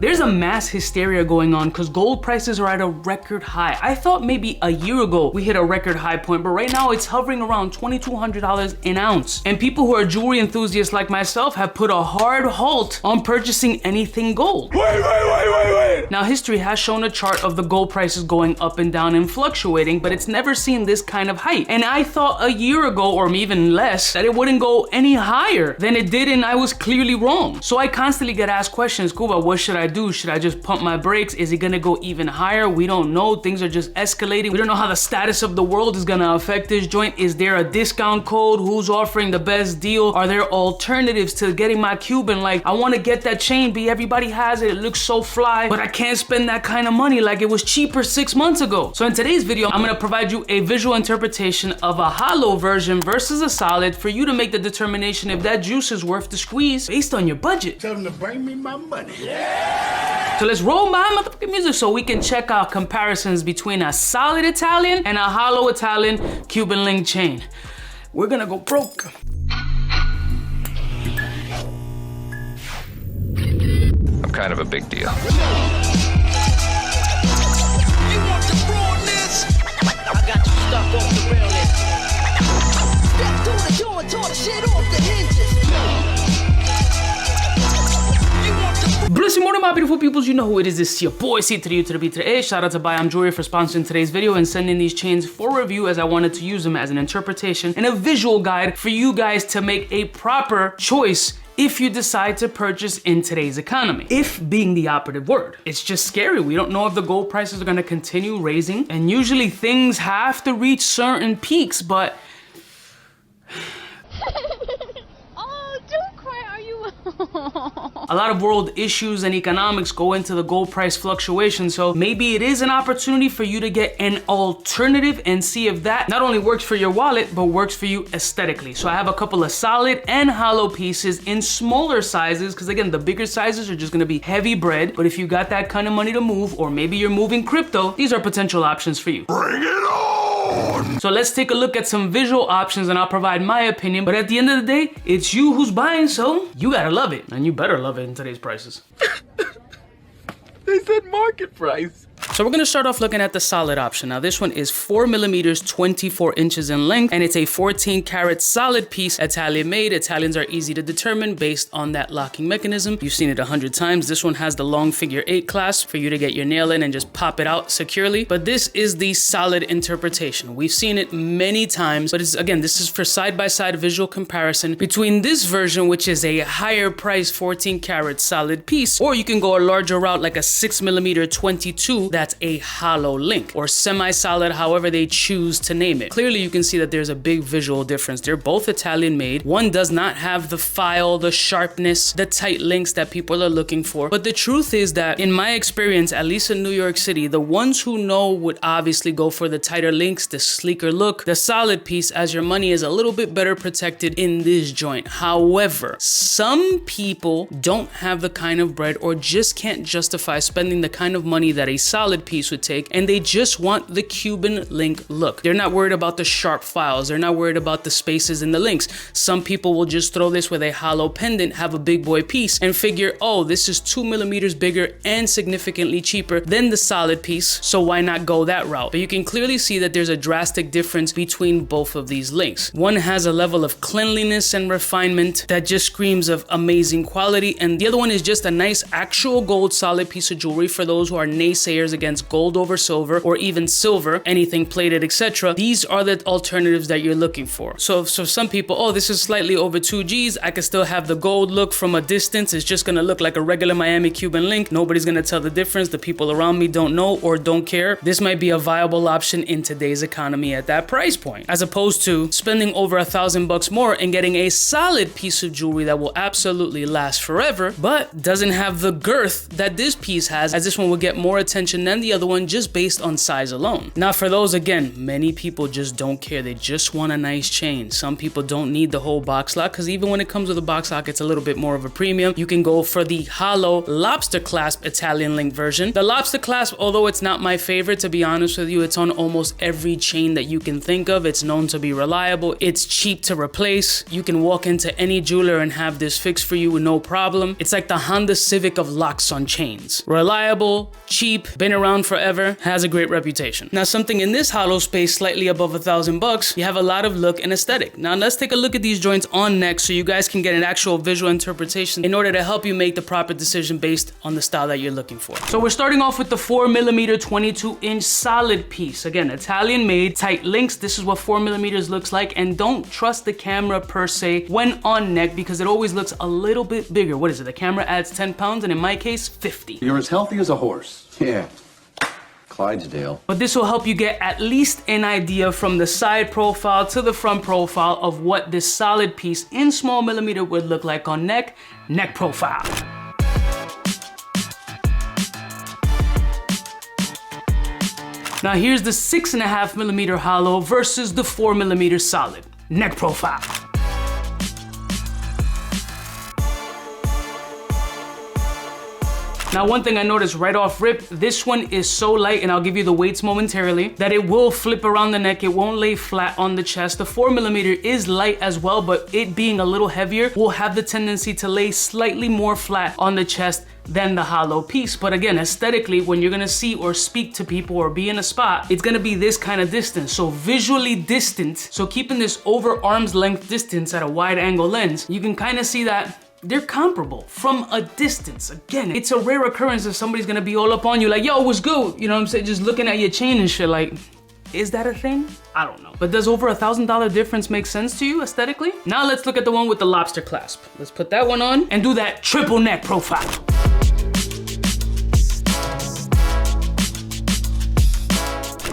There's a mass hysteria going on because gold prices are at a record high. I thought maybe a year ago we hit a record high point, but right now it's hovering around $2,200 an ounce. And people who are jewelry enthusiasts like myself have put a hard halt on purchasing anything gold. Wait. Now history has shown a chart of the gold prices going up and down and fluctuating, but it's never seen this kind of height. And I thought a year ago, or even less, that it wouldn't go any higher than it did, and I was clearly wrong. So I constantly get asked questions, Cuba, what should I do? Should I just pump my brakes? Is it gonna go even higher? We don't know. Things are just escalating. We don't know how the status of the world is gonna affect this joint. Is there a discount code? Who's offering the best deal? Are there alternatives to getting my Cuban? Like, I wanna get that chain, B. Everybody has it. It looks so fly, but I can't spend that kind of money like it was cheaper 6 months ago. So in today's video, I'm gonna provide you a visual interpretation of a hollow version versus a solid for you to make the determination if that juice is worth the squeeze based on your budget. Tell them to bring me my money. Yeah! So let's roll my motherfucking music so we can check out comparisons between a solid Italian and a hollow Italian Cuban link chain. We're gonna go broke. I'm kind of a big deal. You want the rawness? I got you stuck off the realness. Step through the door and tore the shit off the hinges. Blessed morning, my beautiful peoples. You know who it is. It's your boy, C to the U to the B to the A. Shout out to Bayam Jewelry for sponsoring today's video and sending these chains for review, as I wanted to use them as an interpretation and a visual guide for you guys to make a proper choice if you decide to purchase in today's economy. If being the operative word. It's just scary. We don't know if the gold prices are gonna continue raising, and usually things have to reach certain peaks, but a lot of world issues and economics go into the gold price fluctuation, so maybe it is an opportunity for you to get an alternative and see if that not only works for your wallet, but works for you aesthetically. So I have a couple of solid and hollow pieces in smaller sizes, because again, the bigger sizes are just gonna be heavy bread, but if you got that kind of money to move, or maybe you're moving crypto, these are potential options for you. Bring it on! So let's take a look at some visual options and I'll provide my opinion, but at the end of the day, it's you who's buying, so you gotta love it, and you better love it in today's prices. They said market price. So we're gonna start off looking at the solid option. Now this one is 4 millimeters, 24 inches in length, and it's a 14 karat solid piece, Italian made. Italians are easy to determine based on that locking mechanism. You've seen it 100 times. This one has the long figure 8 clasp for you to get your nail in and just pop it out securely. But this is the solid interpretation. We've seen it many times, but it's, again, this is for side-by-side visual comparison between this version, which is a higher price 14 karat solid piece, or you can go a larger route like a 6 millimeter 22, that's a hollow link, or semi-solid, however they choose to name it. Clearly you can see that there's a big visual difference. They're both Italian made. One does not have the file, the sharpness, the tight links that people are looking for. But the truth is that in my experience, at least in New York City, the ones who know would obviously go for the tighter links, the sleeker look, the solid piece, as your money is a little bit better protected in this joint. However, some people don't have the kind of bread or just can't justify spending the kind of money that a solid piece would take, and they just want the Cuban link look. They're not worried about the sharp files. They're not worried about the spaces in the links. Some people will just throw this with a hollow pendant, have a big boy piece, and figure, oh, this is 2 millimeters bigger and significantly cheaper than the solid piece, so why not go that route? But you can clearly see that there's a drastic difference between both of these links. One has a level of cleanliness and refinement that just screams of amazing quality, and the other one is just a nice actual gold solid piece of jewelry for those who are naysayers against gold over silver, or even silver, anything plated, etc. These are the alternatives that you're looking for. So some people, oh, this is slightly over 2 G's. I can still have the gold look from a distance. It's just gonna look like a regular Miami Cuban link. Nobody's gonna tell the difference. The people around me don't know or don't care. This might be a viable option in today's economy at that price point, as opposed to spending over $1,000 more and getting a solid piece of jewelry that will absolutely last forever, but doesn't have the girth that this piece has, as this one will get more attention option than the other one just based on size alone. Now for those, again, many people just don't care. They just want a nice chain. Some people don't need the whole box lock, because even when it comes with a box lock, it's a little bit more of a premium. You can go for the hollow lobster clasp Italian link version. The lobster clasp, although it's not my favorite, to be honest with you, it's on almost every chain that you can think of. It's known to be reliable. It's cheap to replace. You can walk into any jeweler and have this fixed for you with no problem. It's like the Honda Civic of locks on chains. Reliable, cheap, been around forever, has a great reputation. Now something in this hollow space slightly above $1,000, you have a lot of look and aesthetic. Now let's take a look at these joints on neck so you guys can get an actual visual interpretation in order to help you make the proper decision based on the style that you're looking for. So we're starting off with the 4mm 22-inch solid piece. Again, Italian made, tight links. This is what 4mm looks like, and don't trust the camera per se when on neck because it always looks a little bit bigger. What is it? The camera adds 10 pounds and in my case, 50. You're as healthy as a horse. Yeah. Clydesdale. But this will help you get at least an idea from the side profile to the front profile of what this solid piece in small millimeter would look like on neck profile. Now here's the 6.5mm hollow versus the 4mm solid neck profile. Now, one thing I noticed right off rip, this one is so light, and I'll give you the weights momentarily, that it will flip around the neck. It won't lay flat on the chest. The 4mm is light as well, but it being a little heavier will have the tendency to lay slightly more flat on the chest than the hollow piece. But again, aesthetically, when you're gonna see or speak to people or be in a spot, it's gonna be this kind of distance. So visually distant, so keeping this over arm's length distance at a wide angle lens, you can kind of see that they're comparable from a distance. Again, it's a rare occurrence that somebody's gonna be all up on you like, yo, what's good? You know what I'm saying? Just looking at your chain and shit like, is that a thing? I don't know. But does over $1,000 difference make sense to you aesthetically? Now let's look at the one with the lobster clasp. Let's put that one on and do that triple neck profile.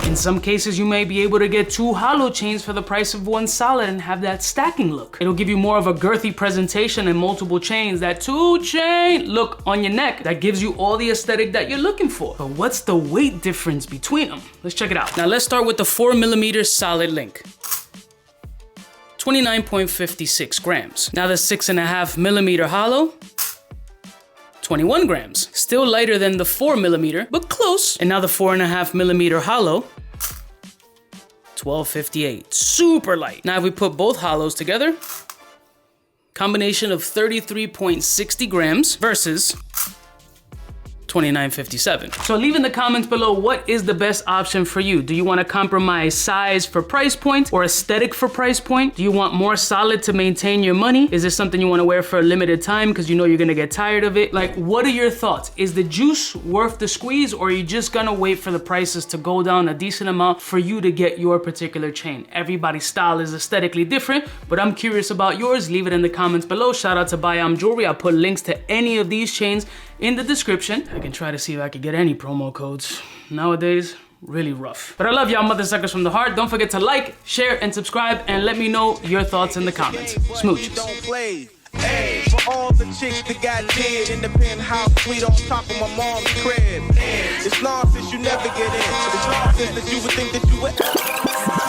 In some cases, you may be able to get 2 hollow chains for the price of 1 solid and have that stacking look. It'll give you more of a girthy presentation and multiple chains, that 2-chain look on your neck that gives you all the aesthetic that you're looking for. But what's the weight difference between them? Let's check it out. Now let's start with the 4mm solid link. 29.56 grams. Now the 6.5mm hollow, 21 grams. Still lighter than the 4mm, but close. And now the 4.5mm hollow, 12.58, super light. Now if we put both hollows together, combination of 33.60 grams versus 29.57. So leave in the comments below, what is the best option for you? Do you want to compromise size for price point or aesthetic for price point? Do you want more solid to maintain your money? Is this something you want to wear for a limited time because you know you're gonna get tired of it? Like, what are your thoughts? Is the juice worth the squeeze, or are you just gonna wait for the prices to go down a decent amount for you to get your particular chain? Everybody's style is aesthetically different, but I'm curious about yours. Leave it in the comments below. Shout out to Bayam Jewelry. I'll put links to any of these chains in the description. I can try to see if I can get any promo codes. Nowadays, really rough. But I love y'all mother suckers from the heart. Don't forget to like, share, and subscribe, and let me know your thoughts in the comments. Smooches. Hey, for all the chicks that got dead in the penthouse suite on top of my mom's crib. It's nonsense you never get in. It's nonsense that you would think that you would.